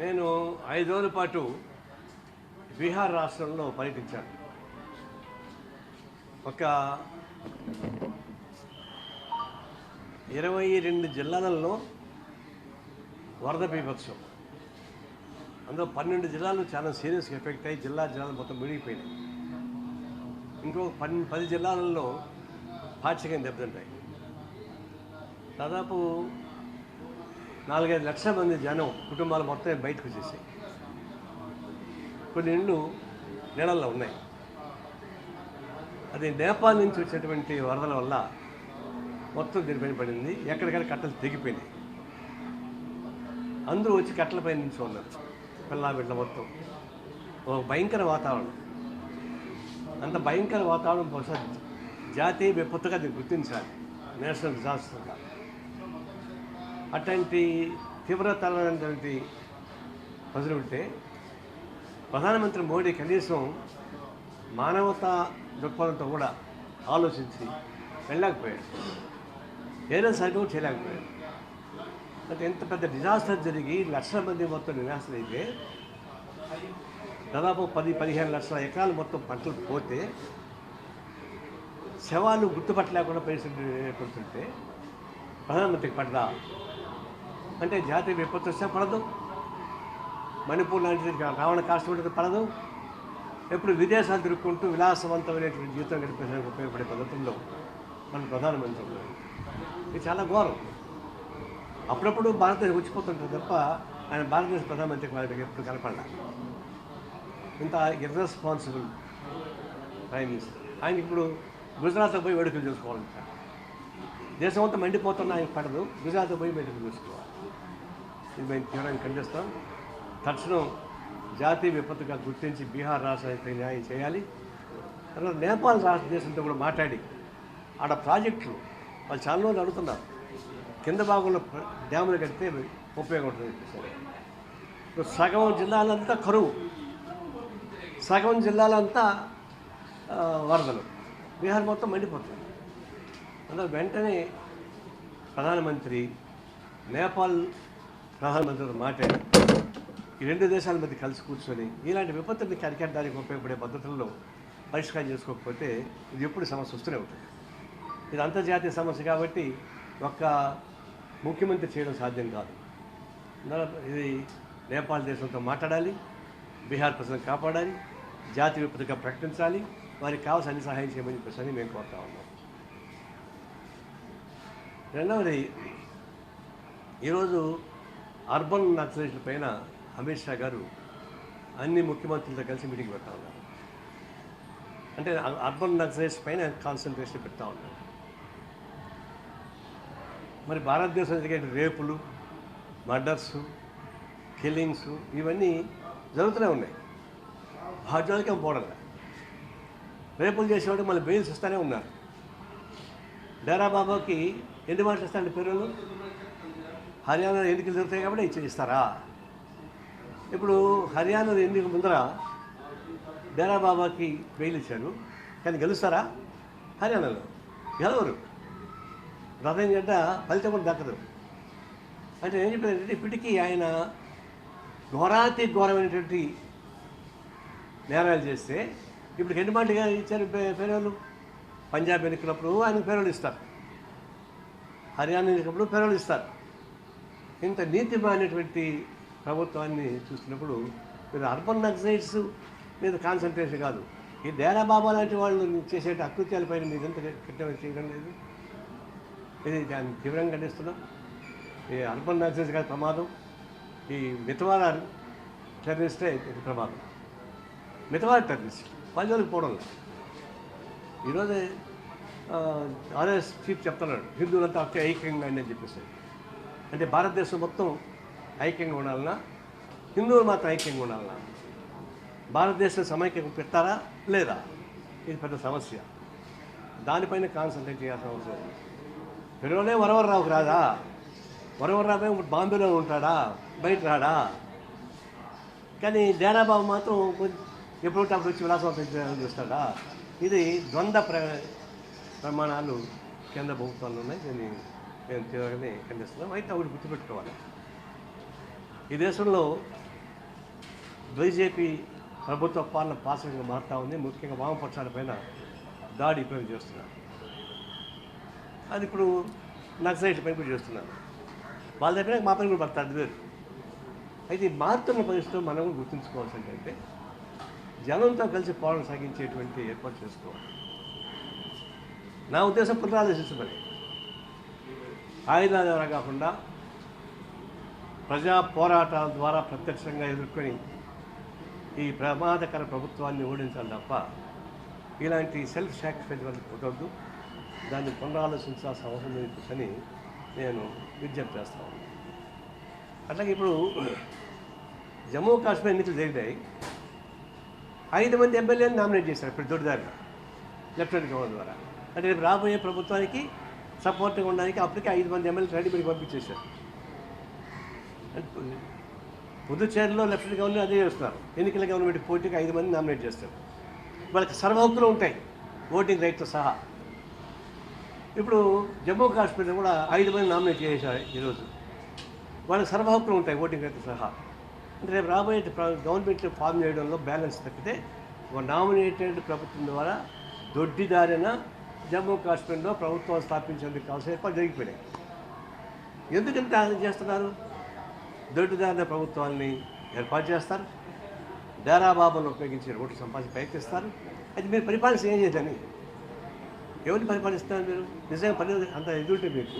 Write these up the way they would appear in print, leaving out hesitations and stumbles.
నేను 5 రోజుల పాటు బీహార్ రాష్ట్రంలో పర్యటించాను. ఒక 22 జిల్లాలలో వరద బీభత్సం. అందులో 12 జిల్లాలు చాలా సీరియస్గా ఎఫెక్ట్ అయ్యి జిల్లాలు మొత్తం మునిగిపోయినాయి. ఇంకో 10 జిల్లాలలో పాక్షికంగా దెబ్బతింటాయి. దాదాపు 4-5 లక్షల మంది జనం కుటుంబాలు మొత్తం బయటకు వచ్చేసాయి. కొన్ని ఇళ్ళు నీళ్ళల్లో ఉన్నాయి. అది నేపాల్ నుంచి వచ్చేటువంటి వరదల వల్ల మొత్తం దీనిపైన పడింది. ఎక్కడికైనా కట్టలు తెగిపోయినాయి. అందరూ వచ్చి కట్టలపై నుంచి ఉన్నారు. పిల్ల మొత్తం ఒక భయంకర వాతావరణం. అంత భయంకర వాతావరణం బహుశా జాతీయ విపత్తుగా దీన్ని గుర్తించాలి, నేషనల్ డిజాస్టర్గా. అట్లాంటి తీవ్రతరమైనటువంటి ప్రజలు ఉంటే ప్రధానమంత్రి మోడీ కనీసం మానవతా దృక్పథంతో కూడా ఆలోచించి వెళ్ళలేకపోయాడు. ఏదైనా సరిగ్గా చేయలేకపోయాడు. అంటే ఎంత పెద్ద డిజాస్టర్ జరిగి లక్షల మంది మొత్తం నిరాశలు అయితే, దాదాపు 10-15 లక్షల ఎకరాలు మొత్తం పంటలు పోతే శవాలు గుర్తుపట్టలేకుండా పరిస్థితి ఏర్పడుతుంటే ప్రధానమంత్రికి పడదా అంటే జాతీయ విపత్తు వస్తే పడదు. మణిపూర్ లాంటిది రావణ కాష్టపడితే పడదు. ఎప్పుడు విదేశాలు తిరుక్కుంటూ విలాసవంతమైనటువంటి జీవితం గడిపేసరికి ఉపయోగపడే పద్ధతుల్లో మన ప్రధానమంత్రి ఉన్నారు. ఇది చాలా ఘోరం. అప్పుడప్పుడు భారతదేశం వచ్చిపోతుంటుంది తప్ప ఆయన భారతదేశ ప్రధానమంత్రికి వాళ్ళకి ఎప్పుడు కనపడాల. ఇంత ఇర్రెస్పాన్సిబుల్ ప్రైమ్ మినిస్టర్. ఆయన ఇప్పుడు గుజరాత్లో పోయి వేడుకలు చూసుకోవాలంట. దేశం అంతా మండిపోతున్నా ఆయన పడదు. గుజరాత్లో పోయి వేడుకలు చూసుకోవాలి. ఇది మేము తీవ్రంగా ఖండిస్తాం. తక్షణం జాతీయ విపత్తుగా గుర్తించి బీహార్ రాష్ట్రానికి న్యాయం చేయాలి. తర్వాత నేపాల్ రాష్ట్ర దేశంతో కూడా మాట్లాడి ఆడ ప్రాజెక్టులు వాళ్ళు చాలా రోజులు అడుగుతున్నారు. కింద భాగంలో డ్యాములు కడితే ఉపయోగం ఉంటుంది. ఇప్పుడు సగం జిల్లాలంతా కరువు, సగం జిల్లాలంతా వరదలు, బీహార్ మొత్తం మండిపోతుంది. అందులో వెంటనే ప్రధానమంత్రి నేపాల్ ప్రధానమంత్రితో మాట్లాడి ఈ 2 దేశాల మధ్య కలిసి కూర్చొని ఇలాంటి విపత్తుల్ని అరికట్టడానికి ఉపయోగపడే పద్ధతుల్లో పరిష్కారం చేసుకోకపోతే ఇది ఎప్పుడు సమస్య వస్తూనే ఉంటుంది. ఇది అంతర్జాతీయ సమస్య కాబట్టి ఒక్క ముఖ్యమంత్రి చేయడం సాధ్యం కాదు. ఇది నేపాల్ దేశంతో మాట్లాడాలి, బీహార్ ప్రజలను కాపాడాలి, జాతీయ విపత్తుగా ప్రకటించాలి, వారికి కావాల్సిన అన్ని సహాయం చేయమని చెప్పేసి మేము కోరుతా ఉన్నాం. రెండవది, ఈరోజు అర్బన్ నక్సలైట్ల పైన అమిత్ షా గారు అన్ని ముఖ్యమంత్రులతో కలిసి మీటింగ్ పెడతా ఉన్నారు. అంటే అర్బన్ నక్సలైట్స్ పైన కాన్సన్ట్రేషన్ పెడతా ఉన్నారు. మరి భారతదేశంలో జరిగే రేపులు, మర్డర్స్, కిల్లింగ్స్ ఇవన్నీ జరుగుతూనే ఉన్నాయి. భాగ్యానికి పోవడం. రేపులు చేసేవాడు మళ్ళీ బెయిల్స్ ఇస్తూనే ఉన్నారు. డేరా బాబాకి ఎన్ని మాటలు ఇస్తారండి పేర్లు? హర్యానాలో ఎన్నికలు జరుగుతాయి కాబట్టి ఇస్తారా? ఇప్పుడు హర్యానాలో ఎన్నిక ముందర డేరా బాబాకి బెయిల్ ఇచ్చారు, కానీ గెలుస్తారా? హర్యానాలో గెలవరు. రథం గంట ఫలితం కూడా దక్కదు. అంటే ఏం చెప్పారంటే ఇప్పటికీ ఆయన ఘోరాతి ఘోరమైనటువంటి నేరాలు చేస్తే ఇప్పుడు ఎన్ని మాటలుగా ఇచ్చారు పేరోళ్ళు? పంజాబ్ ఎన్నికలప్పుడు ఆయనకు పేరోళ్ళు ఇస్తారు, హర్యానా ఎన్నికప్పుడు పేరోళ్ళు ఇస్తారు. ఇంత నీతిమైనటువంటి ప్రభుత్వాన్ని చూసినప్పుడు మీరు అర్బన్ నక్సలైట్స్ మీద కాన్సన్ట్రేషన్ కాదు, ఈ డేరా బాబా లాంటి వాళ్ళు చేసే అకృత్యాలపైన మీరు ఎంత కట్టడం చేయడం లేదు. ఇది దాన్ని తీవ్రంగా ఖండిస్తున్నాం. ఈ అర్బన్ నక్సలైట్స్ కాదు ప్రమాదం, ఈ మితవాద టెర్రరిస్టే ఇది ప్రమాదం. మితవాద టెర్రరిస్ట్ పల్లెలకు పోవడం లేదు. ఈరోజు ఆర్ఎస్ చీఫ్ చెప్తున్నాడు హిందువులంతా ఒకే ఐక్యంగా అని చెప్పేసి. అంటే భారతదేశం మొత్తం ఐక్యంగా ఉండాలన్నా, హిందువులు మాత్రం ఐక్యంగా ఉండాలన్నా? భారతదేశం సమైక్యం పెట్టారా లేదా? ఇది పెద్ద సమస్య. దానిపైన కాన్సన్ట్రేట్ చేయాల్సిన అవసరం ఉంది. పెరువులే వరవర్రావుకు రాదా? వరవర్రావు బాంబేలో ఉంటాడా, బయట రాడా? కానీ డేరాబాబు మాత్రం ఎప్పుడు అప్పుడు వచ్చి విలాసవంతం చూస్తాడా? ఇది ద్వంద్వ ప్రమాణాలు కేంద్ర ప్రభుత్వాలు ఉన్నాయి. దీన్ని మేము తీవ్రంగానే ఖండిస్తున్నాం. అయితే ఒకటి గుర్తుపెట్టుకోవాలి, ఈ దేశంలో బీజేపీ ప్రభుత్వ పాలన పాసంగా మారుతూ ఉంది. ముఖ్యంగా వామపక్షాలపైన దాడి ఇప్పుడు చేస్తున్నారు. అది ఇప్పుడు నక్సలైట్ల పైన కూడా చేస్తున్నారు. వాళ్ళ దగ్గర మా పైన కూడా పడతారు, అది వేరు. అయితే ఈ మారుతున్న పరిస్థితుల్లో మనం కూడా గుర్తుంచుకోవాల్సి ఏంటంటే జనంతో కలిసి పోరాటం సాగించేటువంటి ఏర్పాటు చేసుకోవాలి. నా ఉద్దేశం పునరాలోచించమని, ఆయుధాల ద్వారా కాకుండా ప్రజా పోరాటాల ద్వారా ప్రత్యక్షంగా ఎదుర్కొని ఈ ప్రమాదకర ప్రభుత్వాన్ని ఓడించాలి తప్ప ఇలాంటి సెల్ఫ్ సాక్రిఫైస్ వల్ల కుదరదు. దాన్ని పునరాలోచించాల్సిన అవసరం అని నేను విజ్ఞప్తి చేస్తాను. అట్లాగే ఇప్పుడు జమ్మూ కాశ్మీర్ ఎన్నికలు జరిగినాయి. 5 మంది ఎమ్మెల్యేలు నామినేట్ చేశారు ఇప్పుడు దొడ్డిదారిగా లెఫ్టినెంట్ గవర్నర్ ద్వారా. అంటే రేపు రాబోయే ప్రభుత్వానికి సపోర్ట్గా ఉండడానికి అప్పటికే 5 మంది ఎమ్మెల్యేలు రెడీమేడ్ పంపించేశారు. పుదుచ్చేరిలో లెఫ్టినెంట్ గవర్నర్ అదే చేస్తున్నారు. ఎన్నికల గవర్నమెంట్ పోటీకి 5 మంది నామినేట్ చేస్తారు. వాళ్ళకి సర్వ హక్కులు ఉంటాయి, ఓటింగ్ రైట్తో సహా. ఇప్పుడు జమ్మూ కాశ్మీర్లో కూడా 5 మంది నామినేట్ చేశారు ఈరోజు. వాళ్ళకి సర్వ హక్కులు ఉంటాయి, ఓటింగ్ రైట్తో సహా. అంటే రేపు రాబోయే గవర్నమెంట్ ఫామ్ చేయడంలో బ్యాలెన్స్ తప్పితే ఒక నామినేటెడ్ ప్రభుత్వం ద్వారా దొడ్డిదారిన జమ్మూ కాశ్మీర్లో ప్రభుత్వం స్థాపించేందుకు కావాల్సిన ఏర్పాటు జరిగిపోయినాయి. ఎందుకంటే ఆయన చేస్తున్నారు, దొడ్డిదారిన ప్రభుత్వాన్ని ఏర్పాటు చేస్తారు, డేరాబాబులను ఉపయోగించి ఓట్లు సంపాదించి ప్రయత్నిస్తారు. అయితే మీరు పరిపాలిస్తే ఏం చేద్దని, ఎవరిని పరిపాలిస్తున్నారు మీరు? నిజంగా అంత ఎదురుంటే మీకు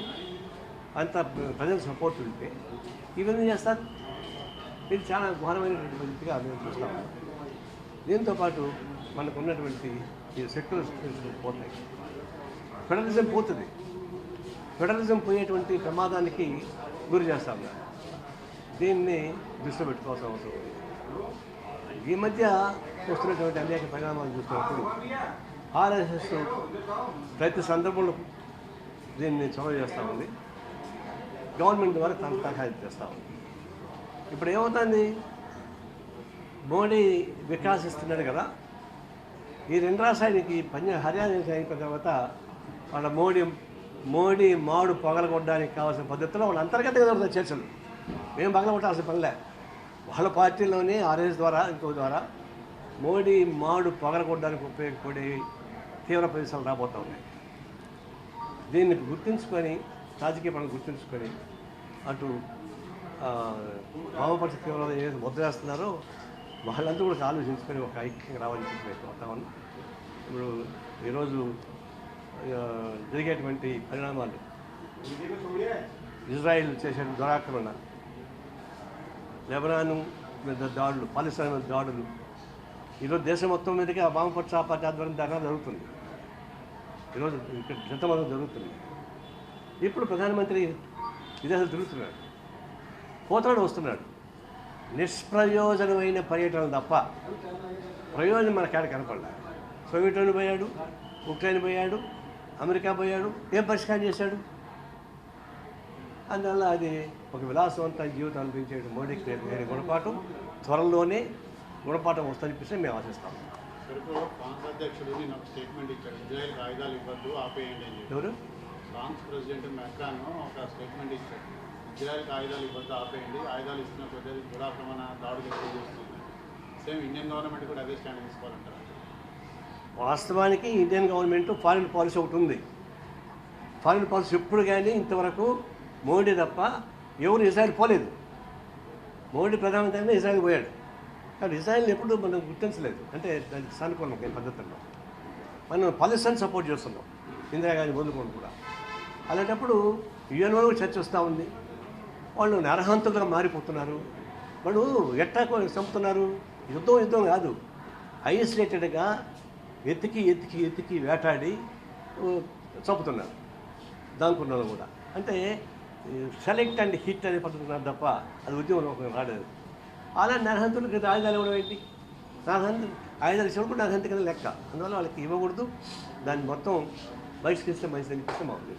అంత ప్రజల సపోర్ట్ ఉంటే ఇవన్నీ చేస్తారు. ఇది చాలా ఘోరమైనటువంటి పరిస్థితిగా మేము చూస్తాము. దీంతోపాటు మనకు ఉన్నటువంటి ఈ సెక్యులర్ సిస్టమ్స్ పోతాయి, ఫెడరలిజం పోతుంది. ఫెడరలిజం పోయేటువంటి ప్రమాదానికి గురి చేస్తాం. దీన్ని దృష్టిలో పెట్టుకోవాల్సిన అవసరం ఉంది. ఈ మధ్య వస్తున్నటువంటి అనేక పరిణామాలు చూస్తున్నప్పుడు ఆర్ఎస్ఎస్ ప్రతి సందర్భంలో దీన్ని చొరవ చేస్తూ ఉంది, గవర్నమెంట్ ద్వారా తన సహాయం చేస్తూ ఉంది. ఇప్పుడు ఏమవుతుంది, మోడీ వికాసిస్తున్నాడు కదా, ఈ 2 రాష్ట్రానికి హర్యానా అయిపోయిన తర్వాత వాళ్ళ మోడీ మాడు పగలగొట్టడానికి కావాల్సిన పద్ధతిలో వాళ్ళ అంతర్గతంగా జరుగుతుంది చర్చలు. మేము పగలగొట్టాల్సిన పనిలే, వాళ్ళ పార్టీలోనే ఆర్ఎస్ ద్వారా ఇంకో ద్వారా మోడీ మాడు పగలగొట్టడానికి ఉపయోగపడే తీవ్ర పరిస్థితులు రాబోతూ ఉన్నాయి. దీన్ని గుర్తుంచుకొని, రాజకీయ పనులు గుర్తుంచుకొని, అటు వామపక్ష తీవ్రవాదం ఏదైతే ముద్ర వేస్తున్నారో వాళ్ళంతా కూడా ఆలోచించుకొని ఒక ఐక్యంగా రావాలని చెప్పి వాతావరణం. ఇప్పుడు ఈరోజు జరిగేటువంటి పరిణామాలు, ఇజ్రాయిల్ చేసే దురాక్రమణ, లెబనాను మీద దాడులు, పాలిస్తాన్ మీద దాడులు, ఈరోజు దేశం మొత్తం మీదకి ఆ వామపక్ష పార్టీ ఆధ్వర్యం ధర్నా జరుగుతుంది. ఈరోజు ఇక్కడ జంతమంది జరుగుతుంది. ఇప్పుడు ప్రధానమంత్రి విదేశాలు తిరుగుతున్నాడు, పోతాడు, వస్తున్నాడు. నిష్ప్రయోజనమైన పర్యటనలు తప్ప ప్రయోజనం మన కాడ కనపడలే. సోవియట్ యూనియన్ పోయాడు, ఉక్రెయిన్ పోయాడు, అమెరికా పోయాడు, ఏం పరిష్కారం చేశాడు? అందువల్ల అది ఒక విలాసవంతమైన జీవితం అనిపించేది మోడీకి లేని గుణపాఠం త్వరలోనే గుణపాఠం వస్తుందని మేము ఆశిస్తాం. ఫ్రాన్స్ అధ్యక్షుడు నాకు స్టేట్మెంట్ ఇచ్చాడు, ఇజ్రాయెల్కి ఆయుధాలు ఇవ్వద్దు, ఆపేయండి అని. ఎవరు? ఫ్రాన్స్ ప్రెసిడెంట్ మెక్రాన్ ఒక స్టేట్మెంట్ ఇచ్చాడు, ఇజ్రాయెల్కి ఆయుధాలు ఇవ్వద్దు, ఆపేయండి, ఆయుధాలు ఇస్తున్న కొద్ది దురాక్రమణ దాడులు ఎక్కువ చేస్తుంది. సేమ్ ఇండియన్ గవర్నమెంట్ కూడా అదే స్టాండ్ తీసుకోవాలంటారు. వాస్తవానికి ఇండియన్ గవర్నమెంట్ ఫారిన్ పాలసీ ఒకటి ఉంది. ఫారిన్ పాలసీ ఎప్పుడు కానీ ఇంతవరకు మోడీ తప్ప ఎవరు ఇజ్రాయెల్ పోలేదు. మోడీ ప్రధానమంత్రి ఇజ్రాయెల్ పోయాడు, కానీ ఇజ్రాయెల్ ఎప్పుడు మనం గుర్తించలేదు. అంటే దానికి సానుకూలం పద్ధతుల్లో మనం పాలస్తీన్ సపోర్ట్ చేస్తున్నాం, ఇందిరాగాంధీ మొదలుకొని కూడా. అలాంటప్పుడు యుఎన్ వరకు చర్చ వస్తూ ఉంది. వాళ్ళు నరహంతులుగా మారిపోతున్నారు. వాళ్ళు ఎట్టా చంపుతున్నారు, యుద్ధం కాదు, ఐసోలేటెడ్గా ఎతికి వేటాడి చంపుతున్నారు దానికున్నారు కూడా. అంటే సెలెక్ట్ అండ్ హిట్ అనే పద్ధతి ఉన్నారు తప్ప అది ఉద్యమంలో రాలేదు. అలా నరహంతులకు ఆయుధాలు ఇవ్వడం ఏంటి? ఆయుధాలు ఇచ్చినప్పుడు కూడా నరహంత కింద లెక్క. అందువల్ల వాళ్ళకి ఇవ్వకూడదు, దాన్ని మొత్తం బహిష్కరిస్తే మంచిది అనిపిస్తే బాగుంది.